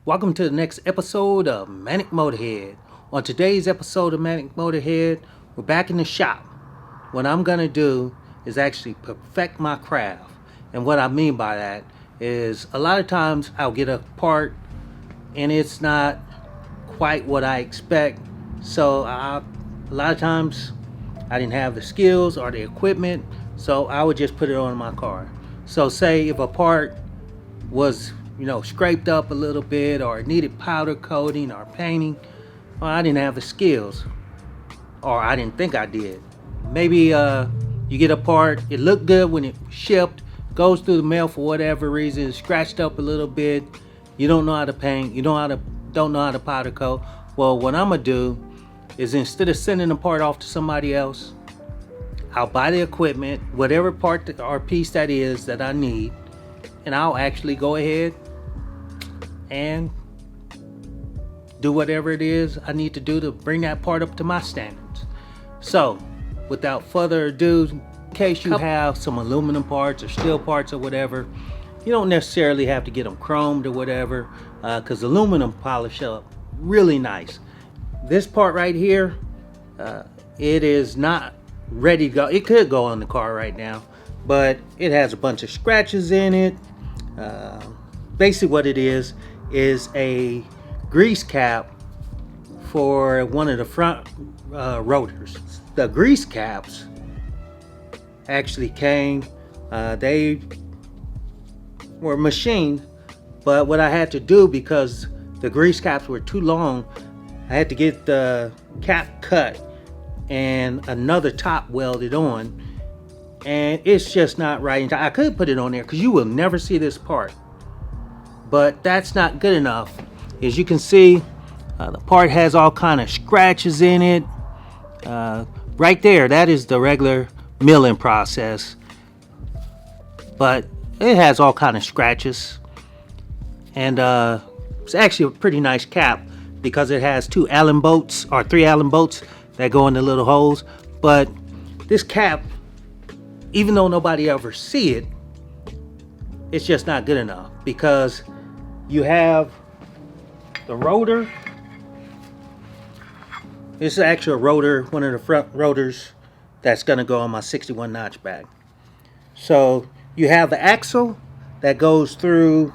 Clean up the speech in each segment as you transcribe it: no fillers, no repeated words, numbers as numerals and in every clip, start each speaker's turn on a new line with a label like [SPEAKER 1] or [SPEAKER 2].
[SPEAKER 1] Welcome to the next episode of Manic Motorhead. On today's episode of Manic Motorhead, we're back in the shop. What I'm going to do is actually perfect my craft. And what I mean by that is a lot of times I'll get a part and it's not quite what I expect. So a lot of times I didn't have the skills or the equipment, so I would just put it on my car. So say if a part was scraped up a little bit or needed powder coating or painting, well, I didn't have the skills, or I didn't think I did. Maybe you get a part, it looked good when it shipped, goes through the mail for whatever reason, it's scratched up a little bit, you don't know how to paint, don't know how to powder coat. Well, what I'm gonna do is, instead of sending the part off to somebody else, I'll buy the equipment, whatever part or piece that is that I need, and I'll actually go ahead and do whatever it is I need to do to bring that part up to my standards. So, without further ado, in case you have some aluminum parts or steel parts or whatever, you don't necessarily have to get them chromed or whatever, because aluminum polish up really nice. This part right here, it is not ready to go. It could go on the car right now, but it has a bunch of scratches in it. Basically what it is a grease cap for one of the front rotors. The grease caps actually came, they were machined, but what I had to do, because the grease caps were too long, I had to get the cap cut and another top welded on, and it's just not right. I could put it on there because you will never see this part, but that's not good enough. As you can see, the part has all kind of scratches in it. Right there, that is the regular milling process, but it has all kind of scratches. And it's actually a pretty nice cap because it has 2 Allen bolts or 3 Allen bolts that go in the little holes. But this cap, even though nobody ever see it, it's just not good enough, because you have the rotor. This is actually a rotor, one of the front rotors that's going to go on my 61 Notchback. So you have the axle that goes through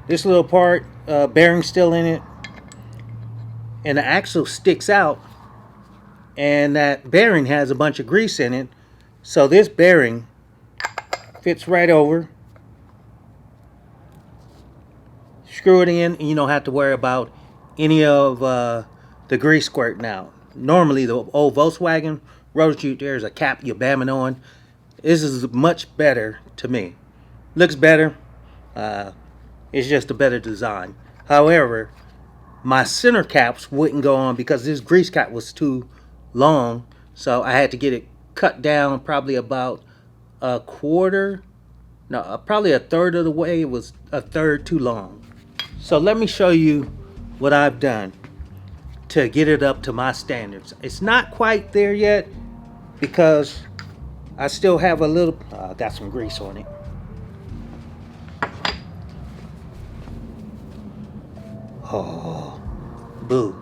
[SPEAKER 1] this little part, bearing still in it, and the axle sticks out, and that bearing has a bunch of grease in it. So this bearing fits right over. Screw it in, and you don't have to worry about any of the grease squirting out. Normally, the old Volkswagen rotor chute, there's a cap you're bamming on. This is much better to me. Looks better. It's just a better design. However, my center caps wouldn't go on because this grease cap was too long, so I had to get it cut down probably about a quarter, no, probably a third of the way. It was a third too long. So let me show you what I've done to get it up to my standards. It's not quite there yet because I still have a little, got some grease on it. Oh, boo.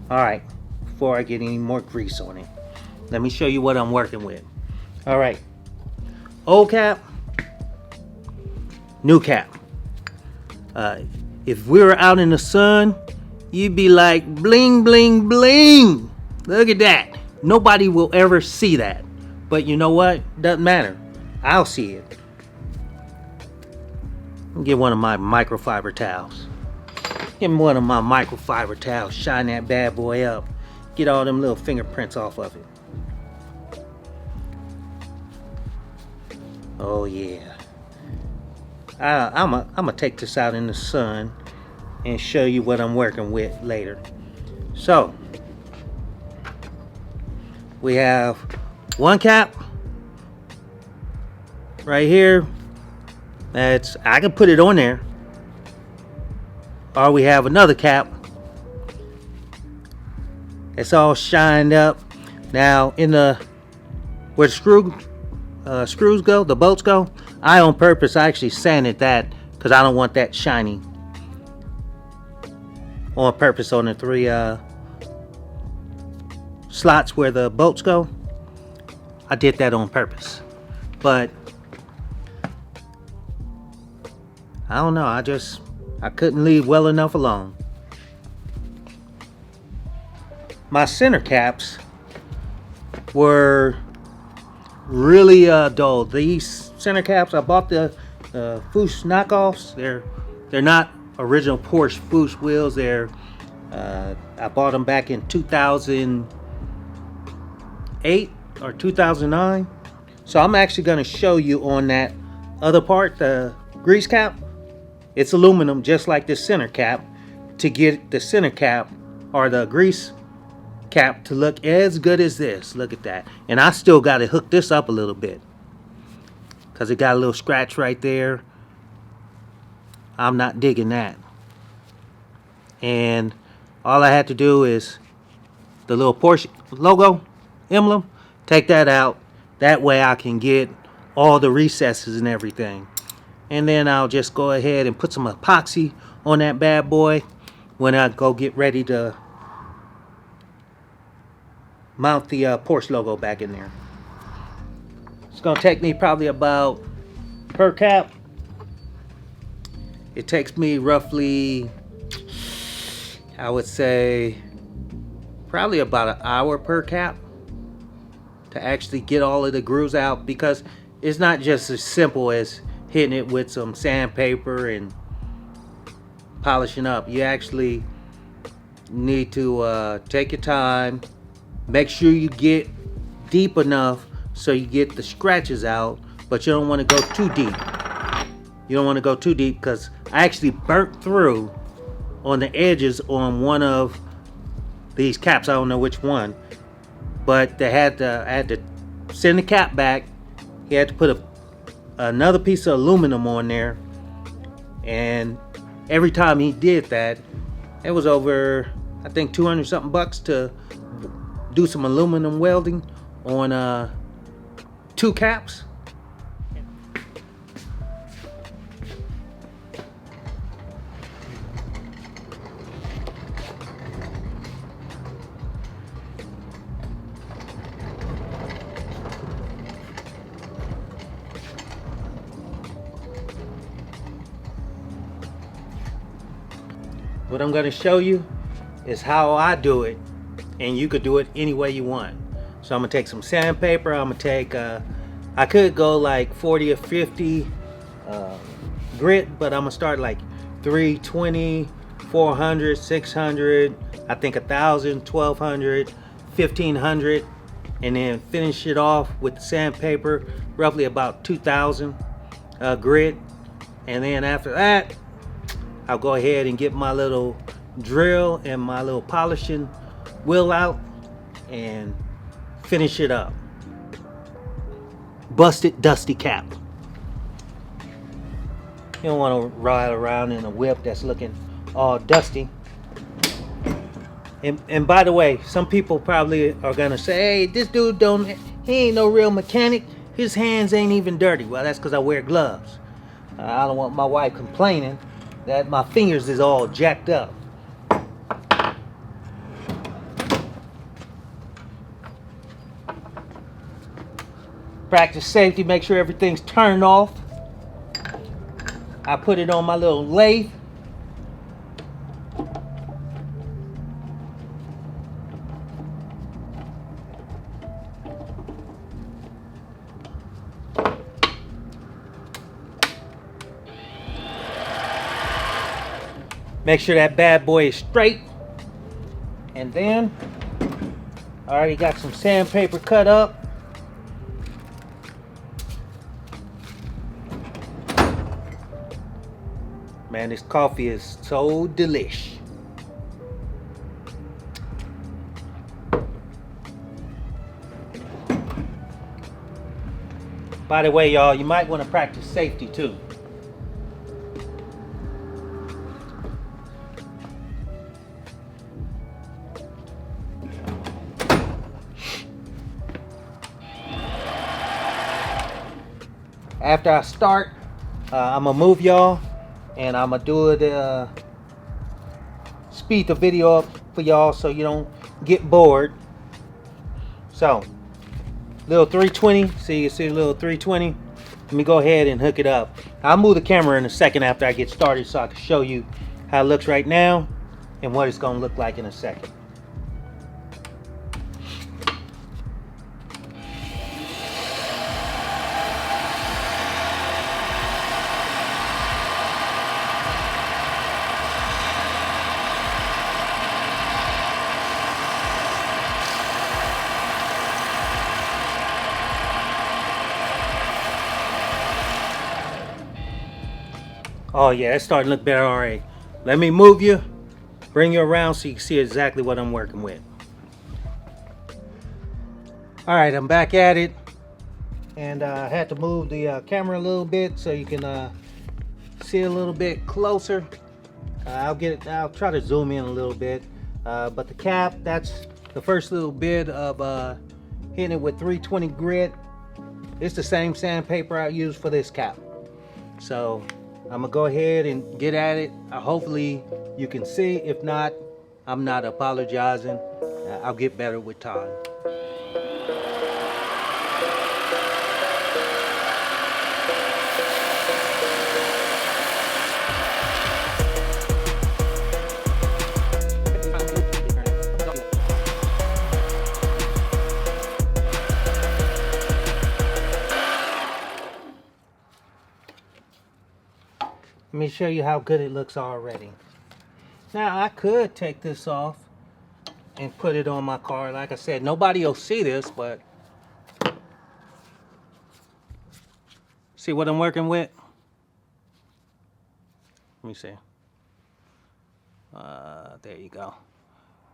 [SPEAKER 1] Alright, before I get any more grease on it, let me show you what I'm working with. Alright, old cap, new cap. If we were out in the sun, you'd be like, bling, bling, bling. Look at that. Nobody will ever see that. But you know what? Doesn't matter. I'll see it. Get one of my microfiber towels. Get me one of my microfiber towels. Shine that bad boy up. Get all them little fingerprints off of it. Oh yeah. I'm gonna take this out in the sun and show you what I'm working with later. So we have one cap right here. I can put it on there. Or we have another cap. It's all shined up. Now in the where the screws go, the bolts go, I on purpose actually sanded that because I don't want that shiny. on purpose on the 3 slots where the bolts go. I did that on purpose, but I don't know, I couldn't leave well enough alone. My center caps were really dull. These center caps, I bought the Fuchs knockoffs. They're not original Porsche Fuchs wheels. I bought them back in 2008 or 2009. So I'm actually going to show you on that other part, the grease cap. It's aluminum, just like the center cap, to get the center cap or the grease cap to look as good as this. Look at that. And I still got to hook this up a little bit because it got a little scratch right there. I'm not digging that. And all I had to do is the little Porsche logo emblem, take that out. That way I can get all the recesses and everything. And then I'll just go ahead and put some epoxy on that bad boy when I go get ready to mount the Porsche logo back in there. It's going to take me probably about, per cap, it takes me roughly, I would say, probably about an hour per cap to actually get all of the grooves out, because it's not just as simple as hitting it with some sandpaper and polishing up. You actually need to take your time, make sure you get deep enough so you get the scratches out, but you don't want to go too deep. You don't want to go too deep, because I actually burnt through on the edges on one of these caps. I don't know which one, but I had to send the cap back. He had to put another piece of aluminum on there, and every time he did that, it was over, I think, 200 something bucks to do some aluminum welding on 2 caps. What I'm going to show you is how I do it, and you could do it any way you want. So I'm going to take some sandpaper. I'm going to take, I could go like 40 or 50 grit, but I'm going to start like 320, 400, 600, I think 1,000, 1,200, 1,500, and then finish it off with the sandpaper, roughly about 2,000 grit. And then after that, I'll go ahead and get my little drill and my little polishing wheel out and finish it up. Busted, dusty cap. You don't want to ride around in a whip that's looking all dusty. And by the way, some people probably are gonna say, hey, this dude he ain't no real mechanic. His hands ain't even dirty. Well, that's because I wear gloves. I don't want my wife complaining that my fingers is all jacked up. Practice safety, make sure everything's turned off. I put it on my little lathe. Make sure that bad boy is straight. And then, I already got some sandpaper cut up. Man, this coffee is so delish. By the way, y'all, you might want to practice safety too. After I start, I'm gonna move y'all, and I'm gonna do it speed the video up for y'all so you don't get bored. So, little 320, see you see a little 320. Let me go ahead and hook it up. I'll move the camera in a second after I get started so I can show you how it looks right now and what it's gonna look like in a second. Oh yeah, it's starting to look better already. Let me move you, bring you around so you can see exactly what I'm working with. All right, I'm back at it, and I had to move the camera a little bit so you can see a little bit closer. I'll try to zoom in a little bit, but the cap, that's the first little bit of hitting it with 320 grit. It's the same sandpaper I use for this cap. So I'm gonna go ahead and get at it. Hopefully you can see. If not, I'm not apologizing. I'll get better with time. Let me show you how good it looks already. Now I could take this off and put it on my car. Like I said, nobody will see this, but see what I'm working with? Let me see. There you go.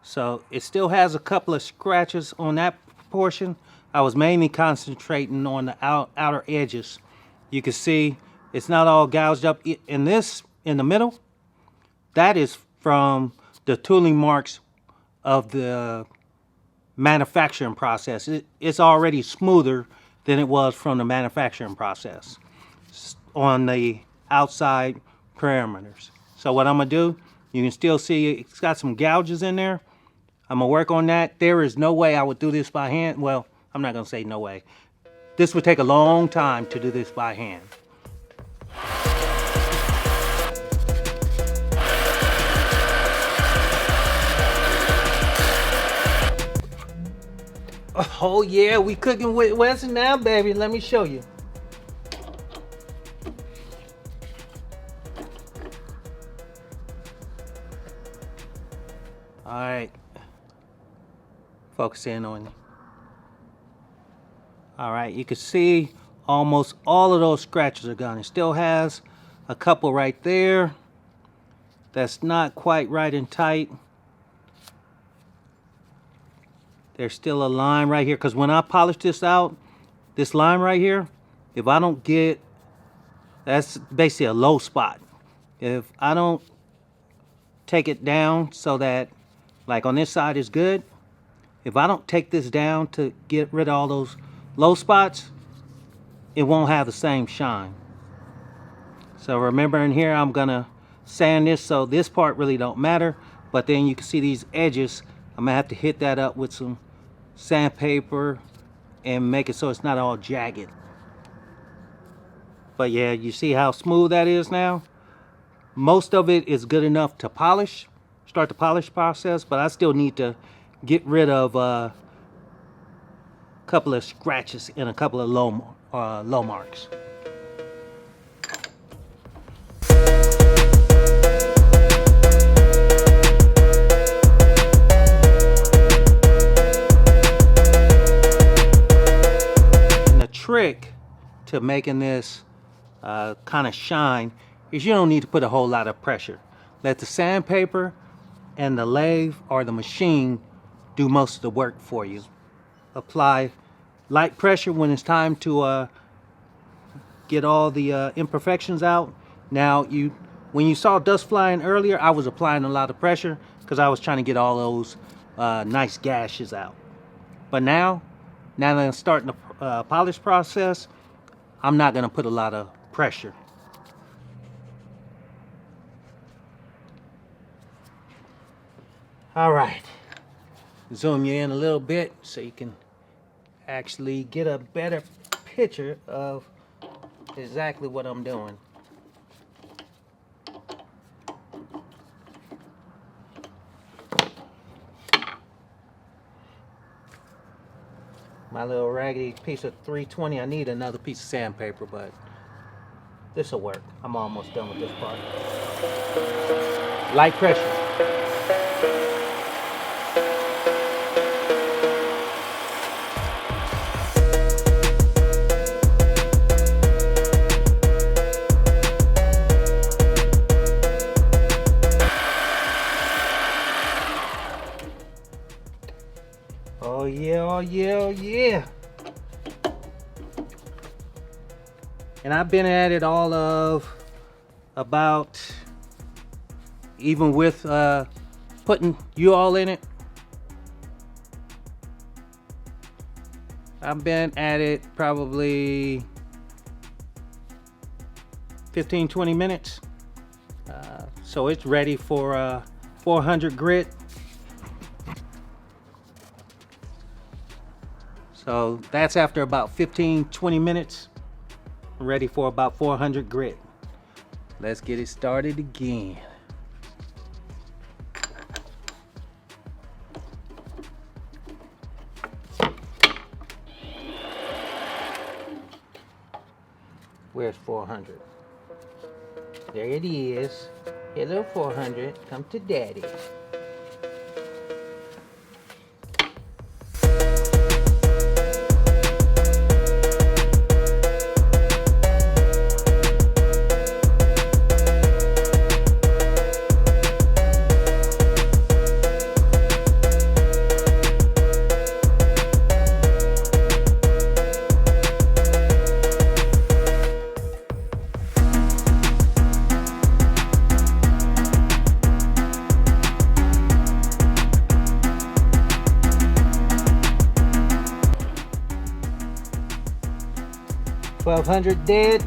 [SPEAKER 1] So it still has a couple of scratches on that portion. I was mainly concentrating on the outer edges. You can see it's not all gouged up. In this, in the middle, that is from the tooling marks of the manufacturing process. It's already smoother than it was from the manufacturing process on the outside parameters. So what I'm gonna do, you can still see it's got some gouges in there. I'm gonna work on that. There is no way I would do this by hand. Well, I'm not gonna say no way. This would take a long time to do this by hand. Oh yeah, we cooking with Wesson now, baby. Let me show you. All right, focus in on it. All right, you can see almost all of those scratches are gone. It still has a couple right there that's not quite right and tight. There's still a line right here, because when I polish this out, this line right here, if I don't get, that's basically a low spot. If I don't take it down so that, like on this side is good, if I don't take this down to get rid of all those low spots, it won't have the same shine. So remember, in here I'm gonna sand this, so this part really don't matter, but then you can see these edges, I'm gonna have to hit that up with some sandpaper and make it so it's not all jagged. But yeah, you see how smooth that is now? Most of it is good enough to polish, start the polish process, but I still need to get rid of a couple of scratches and a couple of low marks. Trick to making this kind of shine is you don't need to put a whole lot of pressure. Let the sandpaper and the lathe or the machine do most of the work for you. Apply light pressure when it's time to get all the imperfections out. Now, when you saw dust flying earlier, I was applying a lot of pressure because I was trying to get all those nice gashes out. But now that I'm starting the polish process, I'm not going to put a lot of pressure. All right, zoom you in a little bit so you can actually get a better picture of exactly what I'm doing. My little raggedy piece of 320, I need another piece of sandpaper, but this will work. I'm almost done with this part. Light pressure. Oh yeah, oh yeah, oh yeah. And I've been at it all of about, even with putting you all in it, I've been at it probably 15-20 minutes. So it's ready for 400 grit. So that's after about 15-20 minutes. Ready for about 400 grit. Let's get it started again. Where's 400? There it is. Hello 400, come to daddy. $1,200 dead,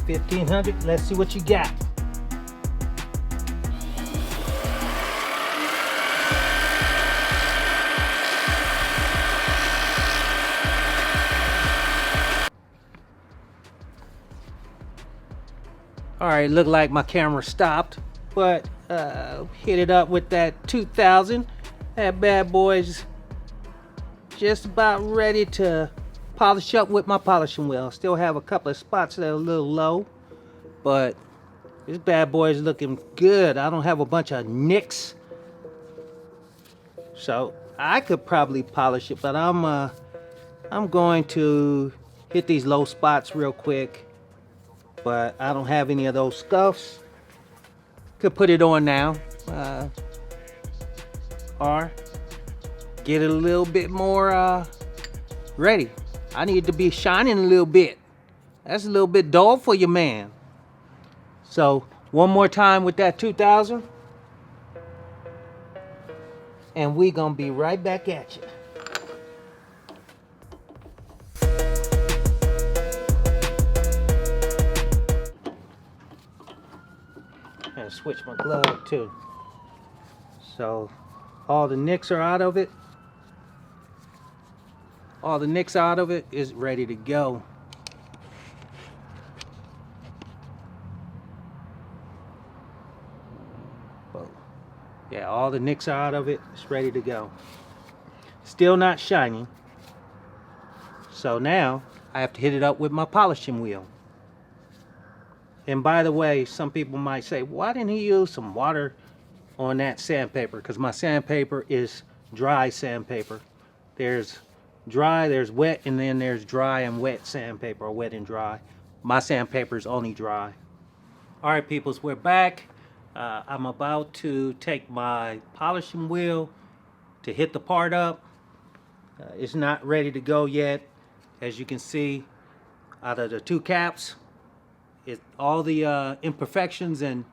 [SPEAKER 1] 1,500. Let's see what you got. All right, look like my camera stopped, but hit it up with that 2,000. That bad boy's just about ready to polish up with my polishing wheel. Still have a couple of spots that are a little low, but this bad boy is looking good. I don't have a bunch of nicks, so I could probably polish it, but I'm going to hit these low spots real quick, but I don't have any of those scuffs. Could put it on now, or get it a little bit more ready. I need to be shining a little bit. That's a little bit dull for you, man. So one more time with that 2,000, and we gonna be right back at you. And switch my glove too. So all the nicks are out of it. All the nicks out of it is ready to go. Yeah, all the nicks are out of it. It's ready to go. Still not shining. So now I have to hit it up with my polishing wheel. And by the way, some people might say, why didn't he use some water on that sandpaper? Because my sandpaper is dry sandpaper. There's dry, there's wet, and then there's dry and wet sandpaper, or wet and dry. My sandpaper is only dry. All right, peoples, we're back. I'm about to take my polishing wheel to hit the part up. It's not ready to go yet. As you can see, out of the two caps, all the imperfections and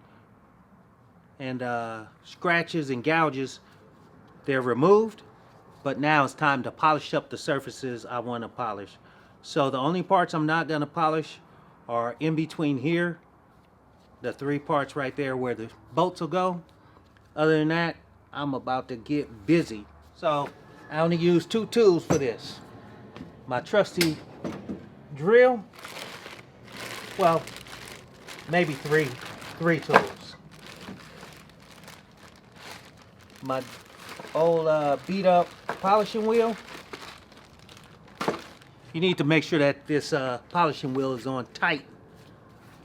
[SPEAKER 1] scratches and gouges, they're removed. But now it's time to polish up the surfaces I want to polish. So the only parts I'm not going to polish are in between here, the three parts right there where the bolts will go. Other than that, I'm about to get busy. So I only use 2 tools for this. My trusty drill. Well, maybe three tools. My old beat up polishing wheel. You need to make sure that this polishing wheel is on tight,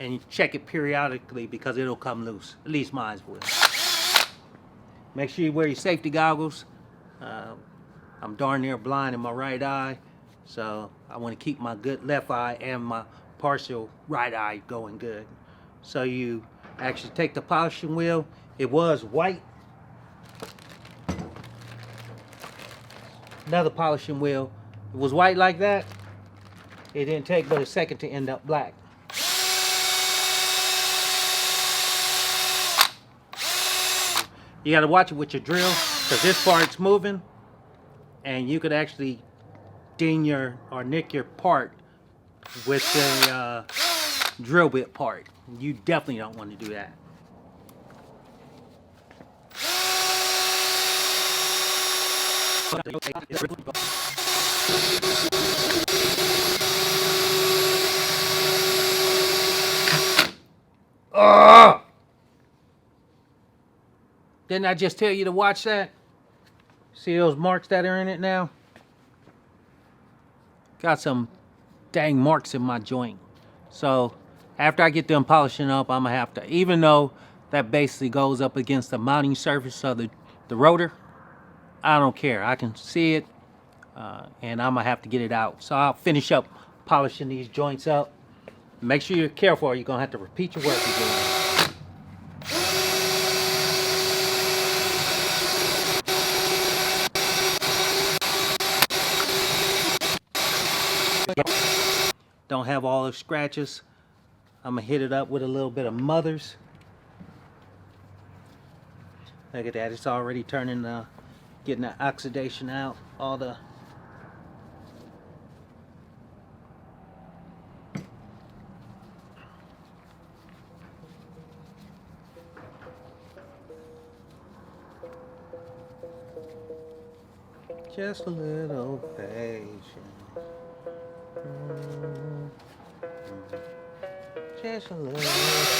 [SPEAKER 1] and you check it periodically because it'll come loose. At least mine will. Make sure you wear your safety goggles. I'm darn near blind in my right eye, so I want to keep my good left eye and my partial right eye going good. So you actually take the polishing wheel. It was white. Another polishing wheel. It was white like that. It didn't take but a second to end up black. You got to watch it with your drill because this part's moving, and you could actually ding your or nick your part with the drill bit part. You definitely don't want to do that. Didn't I just tell you to watch that? See those marks that are in it now? Got some dang marks in my joint. So after I get them polishing up, I'm gonna have to, even though that basically goes up against the mounting surface of the rotor, I don't care. I can see it, and I'm gonna have to get it out. So I'll finish up polishing these joints up. Make sure you're careful or you're gonna have to repeat your work again. Don't have all the scratches. I'm gonna hit it up with a little bit of Mothers. Look at that, it's already turning, getting the oxidation out, all the just a little patience. Just a little patience.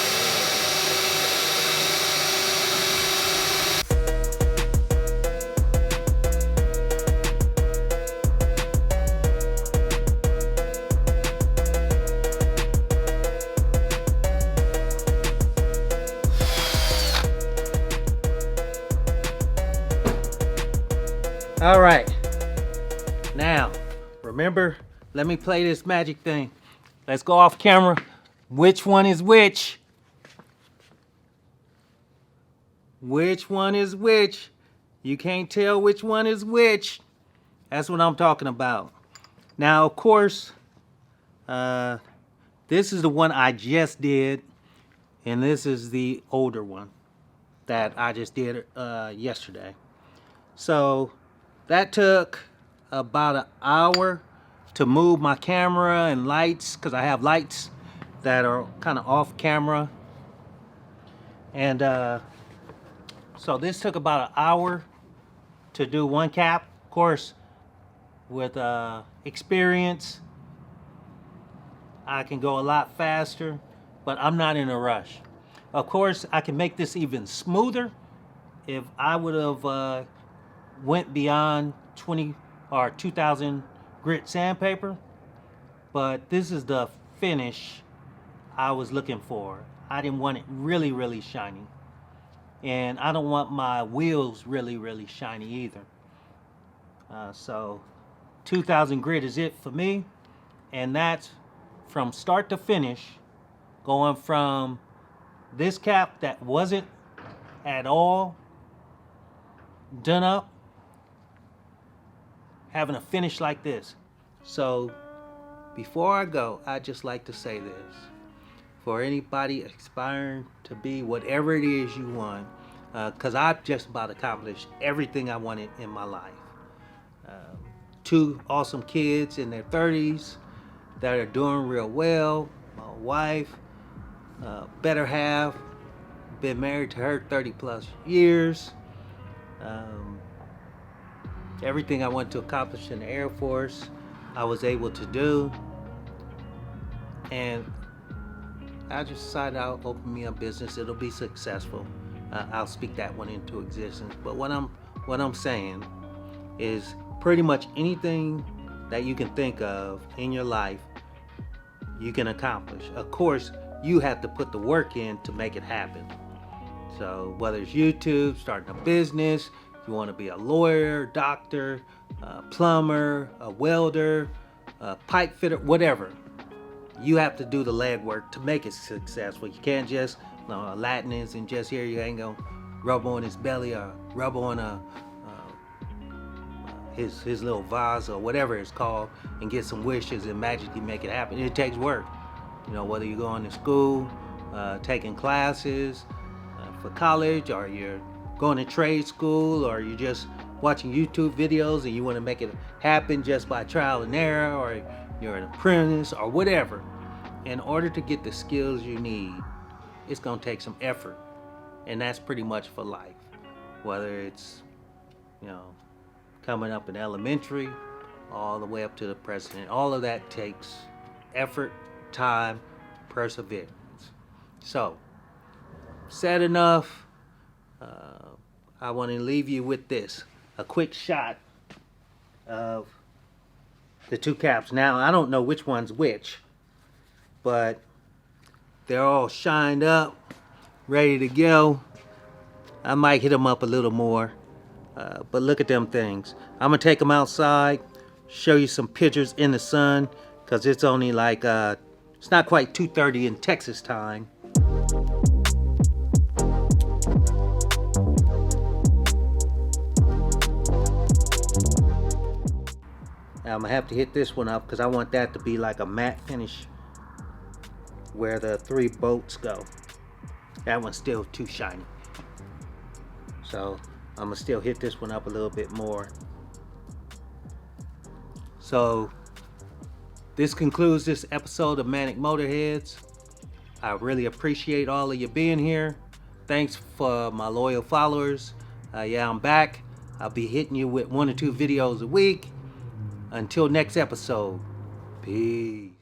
[SPEAKER 1] All right, now remember, let me play this magic thing. Let's go off camera. Which one is which? Which one is which? You can't tell which one is which. That's what I'm talking about. Now, of course, this is the one I just did, and this is the older one that I just did yesterday. So that took about an hour to move my camera and lights, because I have lights that are kind of off camera. And so this took about an hour to do one cap. Of course, with experience, I can go a lot faster, but I'm not in a rush. Of course, I can make this even smoother if I would have went beyond 20 or 2000 grit sandpaper, but this is the finish I was looking for. I didn't want it really, really shiny, and I don't want my wheels really, really shiny either. So 2000 grit is it for me, and that's from start to finish, going from this cap that wasn't at all done up, having a finish like this. So before I go, I'd just like to say this. For anybody aspiring to be whatever it is you want, because I've just about accomplished everything I wanted in my life. 2 awesome kids in their 30s that are doing real well. My wife, better half, been married to her 30 plus years. Um, Everything I wanted to accomplish in the Air Force, I was able to do. And I just decided I'll open me a business. It'll be successful. I'll speak that one into existence. But what I'm saying is pretty much anything that you can think of in your life, you can accomplish. Of course, you have to put the work in to make it happen. So whether it's YouTube, starting a business, you want to be a lawyer, doctor, a plumber, a welder, a pipe fitter, whatever, you have to do the legwork to make it successful. You can't just, Latin isn't just here. You ain't gonna rub on his belly or rub on his little vase or whatever it's called and get some wishes and magically make it happen. It takes work. Whether you're going to school, taking classes for college, or you're going to trade school, or you're just watching YouTube videos and you want to make it happen just by trial and error, or you're an apprentice or whatever. In order to get the skills you need, it's going to take some effort. And that's pretty much for life. Whether it's, coming up in elementary, all the way up to the president. All of that takes effort, time, perseverance. So, said enough. I want to leave you with this. A quick shot of the two caps. Now, I don't know which one's which, but they're all shined up, ready to go. I might hit them up a little more. But look at them things. I'm going to take them outside, show you some pictures in the sun, because it's only like, it's not quite 2:30 in Texas time. Now I'm going to have to hit this one up because I want that to be like a matte finish where the three bolts go. That one's still too shiny. So I'm gonna still hit this one up a little bit more. So this concludes this episode of Manic Motorheads. I really appreciate all of you being here. Thanks for my loyal followers. Yeah, I'm back. I'll be hitting you with 1 or 2 videos a week. Until next episode, peace.